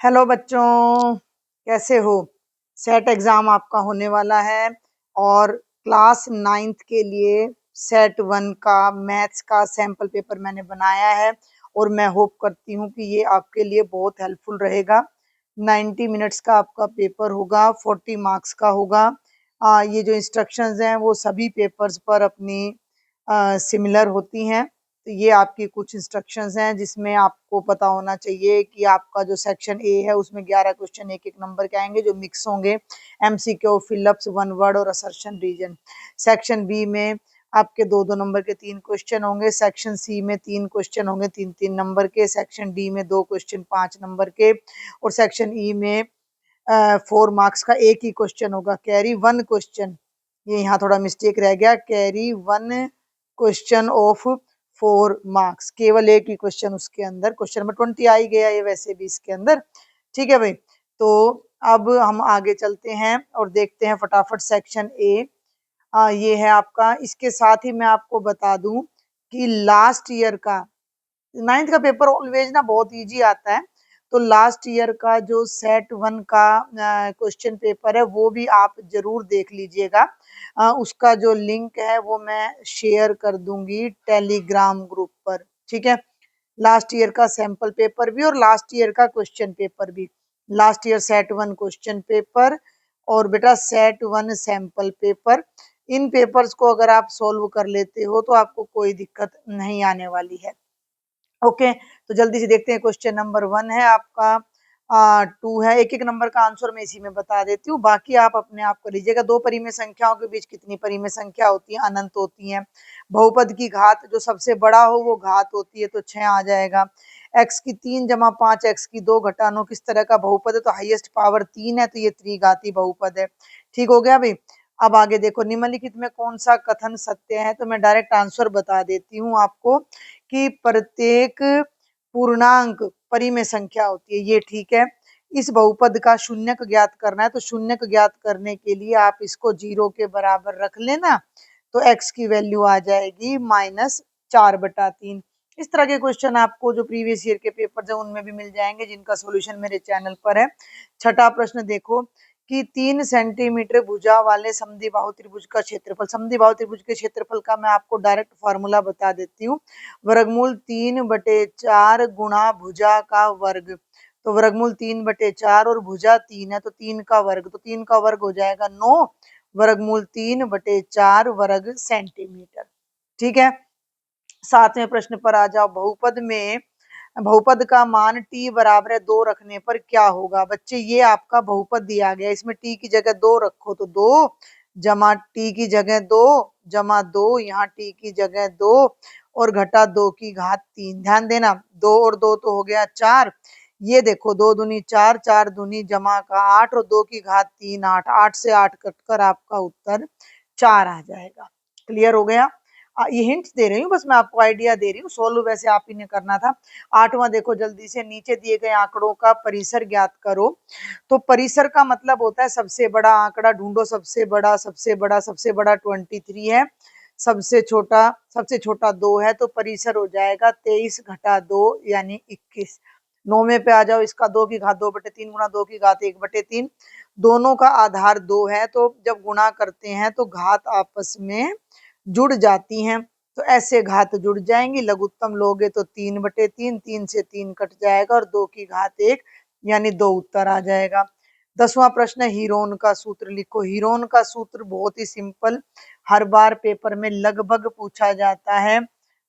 Hello बच्चों, कैसे हो। सेट एग्जाम आपका होने वाला है और क्लास 9th के लिए सेट 1 का मैथ्स का सैंपल पेपर मैंने बनाया है और मैं होप करती हूँ कि ये आपके लिए बहुत हेल्पफुल रहेगा। 90 मिनट्स का आपका पेपर होगा, 40 मार्क्स का होगा। ये जो इंस्ट्रक्शंस हैं वो सभी पेपर्स पर अपनी सिमिलर होती हैं। तो ये आपकी कुछ इंस्ट्रक्शंस हैं जिसमें आपको पता होना चाहिए कि आपका जो सेक्शन ए है उसमें 11 क्वेश्चन एक एक नंबर के आएंगे जो मिक्स होंगे, एमसीक्यू, फिलअप्स, वन वर्ड और असर्शन रीजन। सेक्शन बी में आपके दो दो नंबर के 3 क्वेश्चन होंगे, सेक्शन सी में 3 क्वेश्चन होंगे 3-3 नंबर के, सेक्शन डी में 2 क्वेश्चन 5 नंबर के और सेक्शन ई में 4 मार्क्स का एक ही क्वेश्चन होगा, कैरी 1 क्वेश्चन। ये यहाँ थोड़ा मिस्टेक रह गया, कैरी 1 क्वेश्चन ऑफ 4 मार्क्स, केवल एक ही क्वेश्चन उसके अंदर, क्वेश्चन नंबर 20 आ ही गया ये वैसे भी इसके अंदर। ठीक है भाई, तो अब हम आगे चलते हैं और देखते हैं फटाफट सेक्शन ए। ये है आपका। इसके साथ ही मैं आपको बता दूं कि लास्ट ईयर का 9th का पेपर ऑलवेज ना बहुत इजी आता है, तो लास्ट ईयर का जो सेट 1 का क्वेश्चन पेपर है वो भी आप जरूर देख लीजिएगा। उसका जो लिंक है वो मैं शेयर कर दूंगी टेलीग्राम ग्रुप पर। ठीक है, लास्ट ईयर का सैंपल पेपर भी और लास्ट ईयर का क्वेश्चन पेपर भी, last year set 1 question paper और बेटा सेट 1 सैंपल पेपर। इन पेपर्स को अगर आप सोल्व कर लेते हो तो आपको कोई दिक्कत नहीं आने वाली है। ओके, तो जल्दी से देखते हैं। क्वेश्चन नंबर 1 है आपका, 2 है, एक एक नंबर का आंसर मैं इसी में बता देती हूँ, बाकी आप अपने आप कर लीजिएगा। दो परिमेय संख्याओं के बीच कितनी परिमेय संख्या होती है? अनंत होती है। बहुपद की घात जो सबसे बड़ा हो वो घात होती है, तो 6 आ जाएगा। x की 3 जमा 5 x की 2 घटा 9 किस तरह का बहुपद है? तो हाईएस्ट पावर 3 है, तो ये त्रिघाती बहुपद है। ठीक हो गया भाई। अब आगे देखो, निम्नलिखित में कौन सा कथन सत्य है? तो मैं डायरेक्ट आंसर बता देती हूँ आपको कि प्रत्येक पूर्णांक परिमेय संख्या होती है, ये ठीक है। इस बहुपद का शून्यक ज्ञात करना है, तो शून्यक ज्ञात करने के लिए आप इसको 0 के बराबर रख लेना, तो x की वैल्यू आ जाएगी -4/3। इस तरह के क्वेश्चन आपको जो प्रीवियस ईयर के पेपर है उनमें भी मिल जाएंगे, जिनका सॉल्यूशन मेरे चैनल पर है। छठा प्रश्न देखो कि 3 सेंटीमीटर भुजा वाले समद्विबाहु त्रिभुज का क्षेत्रफल, समद्विबाहु त्रिभुज के क्षेत्रफल का मैं आपको डायरेक्ट फॉर्मूला बता देती हूँ। वर्गमूल 3/4 गुणा भुजा का वर्ग, तो वर्गमूल 3/4 और भुजा 3 है, तो 3 का वर्ग, तो 3 का वर्ग हो जाएगा 9, वर्गमूल 3/4 वर्ग सेंटीमीटर। ठीक है, 7वें प्रश्न पर आ जाओ। बहुपद में बहुपद का मान t बराबर है 2 रखने पर क्या होगा? बच्चे ये आपका बहुपद दिया गया, इसमें t की जगह 2 रखो, तो 2 जमा t की जगह 2 जमा 2, यहाँ t की जगह 2 और घटा 2 की घात 3। ध्यान देना, 2 और 2 तो हो गया 4। ये देखो 2 दूनी 4, 4 दूनी जमा का 8 और 2 की घात 3 8, 8 से 8 कटकर आपका उत्तर 4 आ जाएगा। क्लियर हो गया। ये हिंट्स दे रही हूँ, बस मैं आपको आइडिया दे रही हूँ, सोल्व वैसे आप ही ने करना था। 8वां देखो जल्दी से, नीचे दिए गए आंकड़ों का परिसर ज्ञात करो। तो परिसर का मतलब होता है सबसे बड़ा आंकड़ा ढूंढो, सबसे बड़ा सबसे बड़ा सबसे बड़ा 23 है, सबसे छोटा 2 है, तो परिसर हो जाएगा 23 घटा 2 यानी 21। 9वें पे आ जाओ, इसका 2 की घात 2/3 गुणा 2 की घात 1/3। दोनों का आधार 2 है, तो जब गुणा करते हैं तो घात आपस में जुड़ जाती हैं, तो ऐसे घात जुड़ जाएंगी। लघुत्तम लोगे तो 3/3, 3 से 3 कट जाएगा और 2 की घात 1 यानी 2 उत्तर आ जाएगा। 10वां प्रश्न, हीरोन का सूत्र लिखो। हीरोन का सूत्र बहुत ही सिंपल, हर बार पेपर में लगभग पूछा जाता है,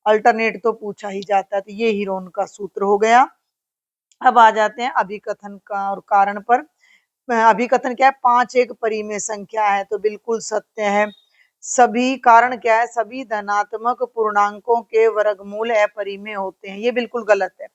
अल्टरनेट तो पूछा ही जाता है, तो ये हीरोन का सूत्र हो गया। अब आ जाते हैं अभिकथन का और कारण पर। अभिकथन क्या है? 5 एक परिमेय संख्या है, तो बिल्कुल सत्य है। सभी, कारण क्या है? सभी धनात्मक पूर्णांकों के वर्गमूल अपरिमेय होते हैं, ये बिल्कुल गलत है।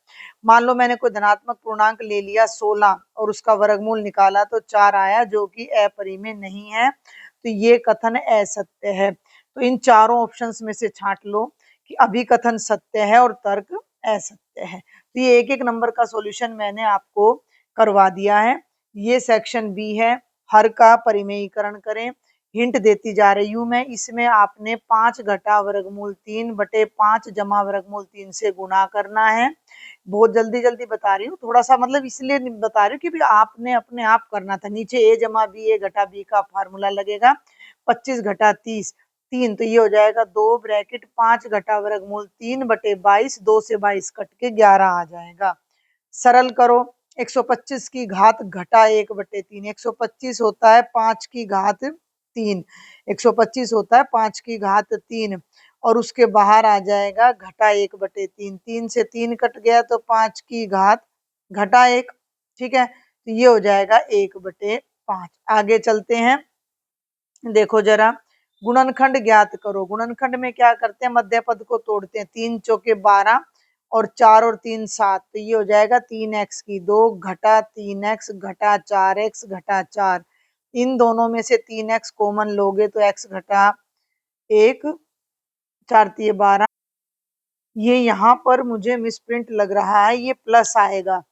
मान लो मैंने कोई धनात्मक पूर्णांक ले लिया 16 और उसका वर्गमूल निकाला तो 4 आया, जो कि अपरिमेय नहीं है, तो ये कथन असत्य है। तो इन चारों ऑप्शंस में से छांट लो कि अभिकथन सत्य है और तर्क असत्य है। तो ये एक एक नंबर का सॉल्यूशन मैंने आपको करवा दिया है। ये सेक्शन बी है, हर का परिमेयीकरण करें। हिंट देती जा रही हूँ मैं। इसमें आपने 5 घटा वर्गमूल 3 बटे 5 जमा वर्गमूल 3 से गुणा करना है। बहुत जल्दी जल्दी बता रही हूँ, थोड़ा सा मतलब इसलिए बता रही हूँ कि भी आपने अपने आप करना था। नीचे a जमा बी a घटा बी का फार्मूला लगेगा। 25 घटा 30 3, तो ये हो जाएगा 2 ब्रैकेट 5 घटा वर्गमूल 3 बटे 22, 2 से 22 कट के 11 आ जाएगा। सरल करो। 125 की घात घटा 1 बटे 3, 125 होता है 5 की घात 3, 125 होता है 5 की घात 3, और उसके बाहर आ जाएगा घटा 1 बटे 3, 3 से 3 कट गया तो 5 की घात घटा 1। ठीक है, तो ये हो जाएगा 1 बटे 5। आगे चलते हैं, देखो जरा, गुणनखंड ज्ञात करो। गुणनखंड में क्या करते हैं, मध्य पद को तोड़ते हैं। 3 चौके 12 और 4 और 3 7, तो ये हो जाएगा 3x की 2 घटा 3x घटा 4x घटा 4। इन दोनों में से 3x कॉमन लोगे तो x घटा 1, 4 तिये 12। ये यहाँ पर मुझे मिसप्रिंट लग रहा है, ये प्लस आएगा,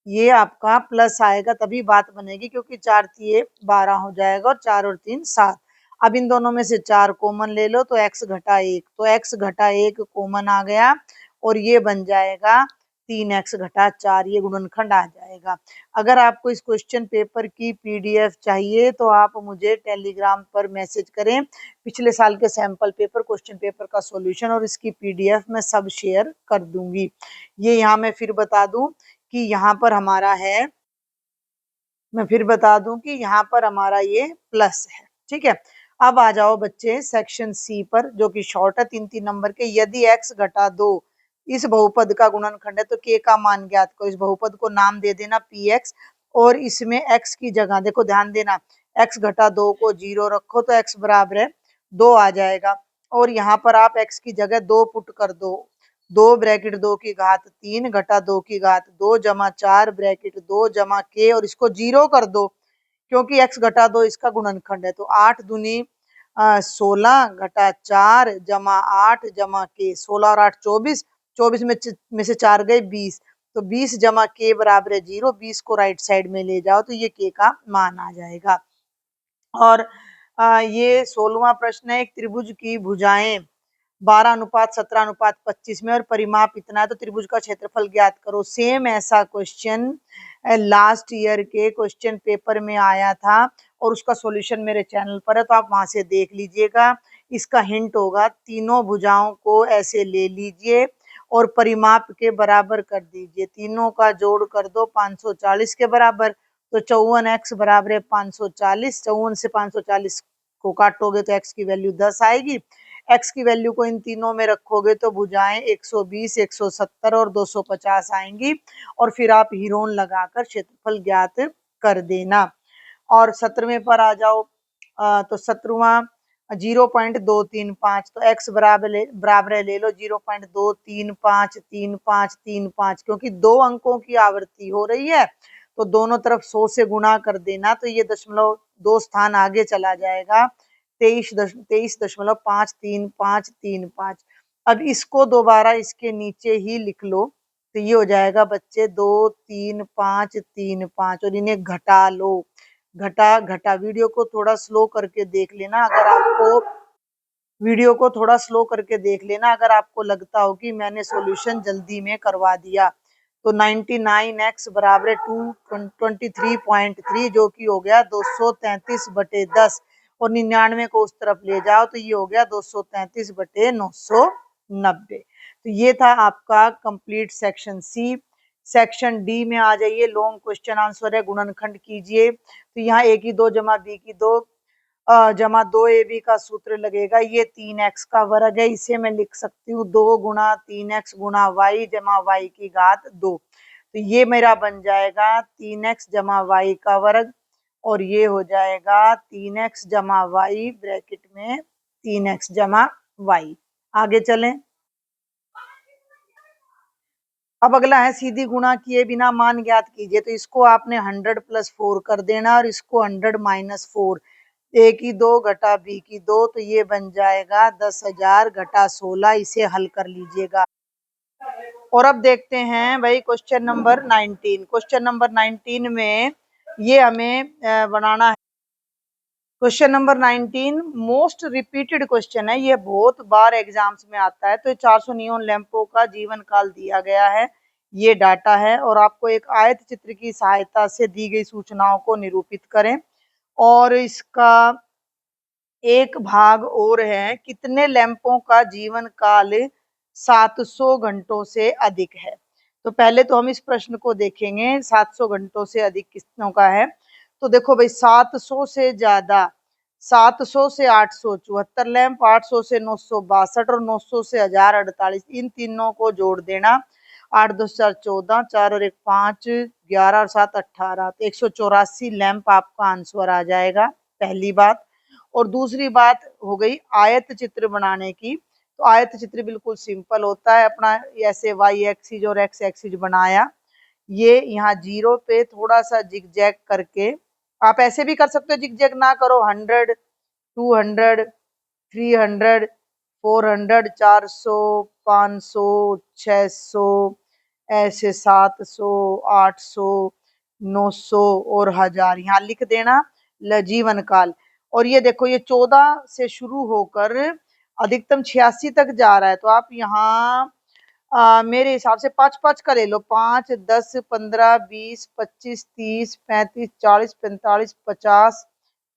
ये आपका प्लस आएगा तभी बात बनेगी, क्योंकि 4 तिये 12 हो जाएगा और 4 और 3 7। अब इन दोनों में से 4 कॉमन ले लो तो x घटा 1, तो x घटा 1 कॉमन आ गया और ये बन जाएगा 3x घटा 4। ये गुणनखंड आ जाएगा। अगर आपको इस क्वेश्चन पेपर की पीडीएफ चाहिए तो आप मुझे टेलीग्राम पर मैसेज करें। पिछले साल के सैंपल पेपर, क्वेश्चन पेपर का सॉल्यूशन और इसकी पीडीएफ मैं सब शेयर कर दूंगी। ये यहाँ मैं फिर बता दूं कि यहाँ पर हमारा है, मैं फिर बता दूं कि यहाँ पर हमारा ये प्लस है। ठीक है, अब आ जाओ बच्चे सेक्शन सी पर, जो कि शॉर्ट है 3-3 नंबर के। यदि x घटा 2 इस बहुपद का गुणनखंड है तो k का मान ज्ञात करो। इस बहुपद को नाम दे देना px, और इसमें x की जगह देखो, ध्यान देना, x घटा 2 को 0 रखो तो x बराबर है 2 आ जाएगा, और यहाँ पर आप x की जगह 2 पुट कर दो। 2 ब्रैकेट 2 की घात 3 घटा 2 की घात 2 जमा 4 ब्रैकेट 2 जमा k, और इसको 0 कर दो क्योंकि x घटा 2 इसका गुणनखंड है। तो 8 दूनी 16 घटा 4 जमा 8 जमा k, 16 और 8 24, 24 में से 4 गए 20, तो 20 जमा k बराबर है 0। 20 को राइट साइड में ले जाओ तो ये k का मान आ जाएगा। और ये 16वां प्रश्न है, एक त्रिभुज की भुजाएं 12:17:25 में और परिमाप इतना है, तो त्रिभुज का क्षेत्रफल ज्ञात करो। सेम ऐसा क्वेश्चन लास्ट ईयर के क्वेश्चन पेपर में आया था और उसका सॉल्यूशन मेरे चैनल पर है, तो आप वहां से देख लीजिएगा। इसका हिंट होगा, तीनों भुजाओं को ऐसे ले लीजिए और परिमाप के बराबर कर दीजिए। तीनों का जोड़ कर दो 540 के बराबर, तो 54x बराबर है 540। 54 से 540 को काटोगे तो x की वैल्यू 10 आएगी। x की वैल्यू को इन तीनों में रखोगे तो भुजाएं 120, 170 और 250 आएंगी, और फिर आप हीरोन लगाकर क्षेत्रफल ज्ञात कर देना। और 17वें पर आ जाओ, तो 17वां 0.235, तो x बराबर ले लो 0.2353535, क्योंकि 2 अंकों की आवृत्ति हो रही है तो दोनों तरफ 100 से गुणा कर देना, तो ये 0.2 स्थान आगे चला जाएगा। 23.53535। अब इसको दोबारा इसके नीचे ही लिख लो, तो ये हो जाएगा बच्चे 23535, और इन्हें घटा लो। घटा घटा वीडियो को थोड़ा स्लो करके देख लेना, अगर आपको वीडियो को थोड़ा स्लो करके देख लेना अगर आपको लगता हो कि मैंने सॉल्यूशन जल्दी में करवा दिया। तो 99x बराबर 223.3, जो कि हो गया 233/10, और 99 को उस तरफ ले जाओ तो ये हो गया 233/990। तो ये था आपका complete section C. Section D में आ जाइए, लॉन्ग क्वेश्चन आंसर है, गुणनखंड कीजिए। तो यहाँ a की 2 जमा b की 2 जमा 2ab का सूत्र लगेगा। ये 3x का वर्ग है, इसे मैं लिख सकती हूँ 2 गुणा 3x गुणा y जमा y की घात 2। तो ये मेरा बन जाएगा 3x जमा y का वर्ग, और ये हो जाएगा 3x जमा y ब्रैकेट में 3x जमा y। आगे चलें। अब अगला है सीधी गुणा किए बिना मान ज्ञात कीजिए। तो इसको आपने 100 + 4 कर देना और इसको 100 - 4। a की 2 घटा b की 2, तो ये बन जाएगा 10,000 घटा 16। इसे हल कर लीजिएगा। और अब देखते हैं भाई क्वेश्चन नंबर 19। क्वेश्चन नंबर 19 में ये हमें बनाना है question number 19 most repeated question है, ये बहुत बार एग्जाम्स में आता है। तो 400 नियोन लैंपों का जीवन काल दिया गया है, ये डाटा है, और आपको एक आयत चित्र की सहायता से दी गई सूचनाओं को निरूपित करें। और इसका एक भाग और है, कितने लैंपों का जीवन काल 700 घंटों से अधिक है। तो पहले तो हम इस प्रश्न को देखेंगे, 700 घंटों से अधिक कितनों का है। तो देखो भाई, 700 से ज्यादा, 700 से 874 लैंप, 800 से 962 और 900 से 1048, इन तीनों को जोड़ देना। 8 2 4 14, 4 और 1 5, 11 और 7 18, तो 184 लैंप आपका आंसर आ जाएगा, पहली बात। और दूसरी बात हो गई आयत चित्र बनाने की। तो आयत चित्र बिल्कुल सिंपल होता है अपना, ऐसे वाई एक्सिस और एक्स एक्सिस बनाया, ये यहाँ 0 पे थोड़ा सा जिगजैग करके, आप ऐसे भी कर सकते हो, जिगजैग ना करो, 100 200 300 400 400 500 600, ऐसे 700 800 900 और 1000 यहाँ लिख देना जीवन काल। और ये देखो, ये 14 से शुरू होकर अधिकतम 86 तक जा रहा है। तो आप यहाँ मेरे हिसाब से 5-5 का ले लो, 5 10 15 20 25 30 35 40 45 50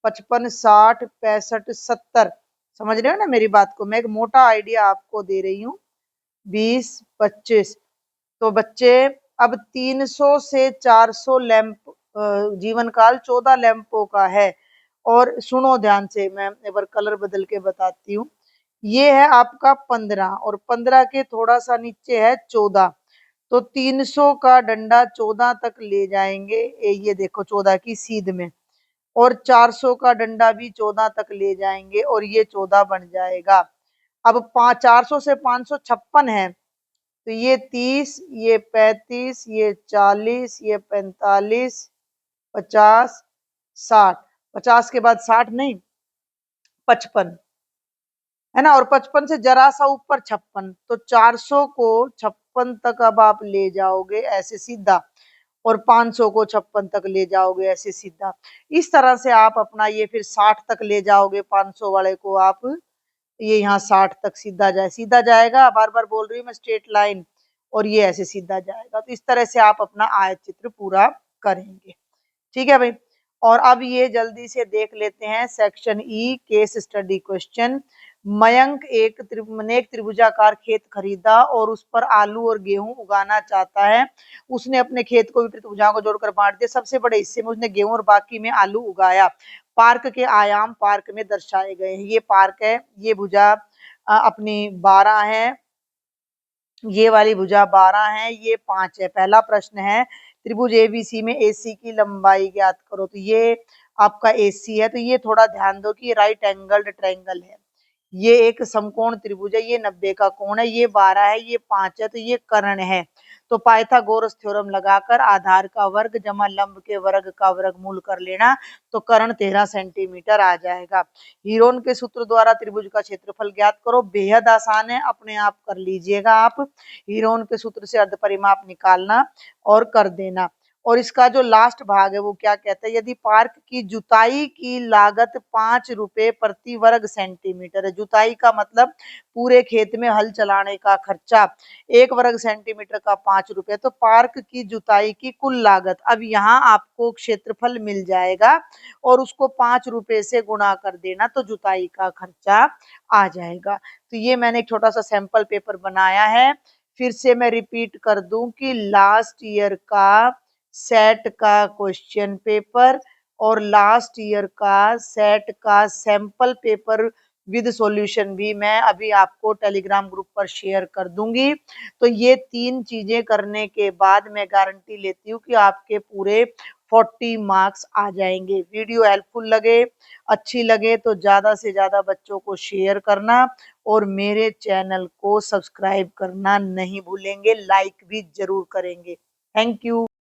55 60 65 70, समझ रहे हो ना मेरी बात को। मैं एक मोटा आइडिया आपको दे रही हूँ, 20 25। तो बच्चे, अब 300 से 400 लैंप जीवन काल 14 लैंपों का है। और सुनो ध्यान से, मैं एक बार कलर बदल के बताती हूँ। ये है आपका 15, और 15 के थोड़ा सा नीचे है 14। तो 300 का डंडा 14 तक ले जाएंगे, ये देखो 14 की सीध में, और 400 का डंडा भी 14 तक ले जाएंगे, और ये 14 बन जाएगा। अब 400 से 556 है, तो ये 30, ये 35, ये 40, ये 45 50 60, 50 के बाद 60 नहीं, 55 है ना, और 55 से जरा सा ऊपर 56। तो 400 को 56 तक अब आप ले जाओगे ऐसे सीधा, और 500 को 56 तक ले जाओगे ऐसे सीधा। इस तरह से आप अपना ये फिर 60 तक ले जाओगे, 500 वाले को आप, ये यहाँ 60 तक सीधा जाएगा, बार बार बोल रही हूँ मैं, स्ट्रेट लाइन, और ये ऐसे सीधा जाएगा। तो इस तरह से आप अपना आयत चित्र पूरा करेंगे, ठीक है भाई। और अब ये जल्दी से देख लेते हैं section E, case study question. Mayank एक त्रिभुजाकार खेत खरीदा और उस पर आलू और गेहूं उगाना चाहता है। उसने अपने खेत को विपरीत भुजाओं को जोड़कर बांट दिया। सबसे बड़े हिस्से में उसने गेहूं और बाकी में आलू उगाया। पार्क के आयाम पार्क में दर्शाए गए हैं। ये पार्क है, ये भुजा अपनी 12 है, ये वाली भुजा 12 है, ये 5 है। पहला प्रश्न है, त्रिभुज एबीसी में एसी की लंबाई ज्ञात करो। तो ये आपका एसी है, तो ये थोड़ा ध्यान दो कि राइट एंगल्ड ट्रायंगल है। ये एक समकोण त्रिभुज है, ये 90 का कोण है, ये 12 है, ये 5 है, तो ये कर्ण है। तो पाइथागोरस थ्योरम लगाकर आधार का वर्ग जमा लंब के वर्ग का वर्गमूल कर लेना, तो कर्ण 13 सेंटीमीटर आ जाएगा। हीरोन के सूत्र द्वारा त्रिभुज का क्षेत्रफल ज्ञात करो। बेहद आसान है, अपने आप कर लीजिएगा आप। हीरोन के सूत्र से अर्ध परिमाप निकालना और कर देना। और इसका जो लास्ट भाग है वो क्या कहता है, यदि पार्क की जुताई की लागत 5 रुपए प्रति वर्ग सेंटीमीटर है। जुताई का मतलब पूरे खेत में हल चलाने का खर्चा, 1 वर्ग सेंटीमीटर का 5 रुपए। तो पार्क की जुताई की कुल लागत, अब यहाँ आपको क्षेत्रफल मिल जाएगा और उसको 5 रुपए से गुणा कर देना, तो जुताई का खर्चा आ जाएगा। तो ये मैंने एक छोटा सा सैंपल पेपर बनाया है। फिर से मैं रिपीट कर दूं कि लास्ट ईयर का सेट का क्वेश्चन पेपर और लास्ट ईयर का सेट का सैंपल पेपर विद सॉल्यूशन भी मैं अभी आपको टेलीग्राम ग्रुप पर शेयर कर दूंगी। तो ये 3 चीजें करने के बाद मैं गारंटी लेती हूँ कि आपके पूरे 40 मार्क्स आ जाएंगे। वीडियो हेल्पफुल लगे, अच्छी लगे तो ज्यादा से ज्यादा बच्चों को शेयर करना, और मेरे चैनल को सब्सक्राइब करना नहीं भूलेंगे, लाइक भी जरूर करेंगे। Thank you.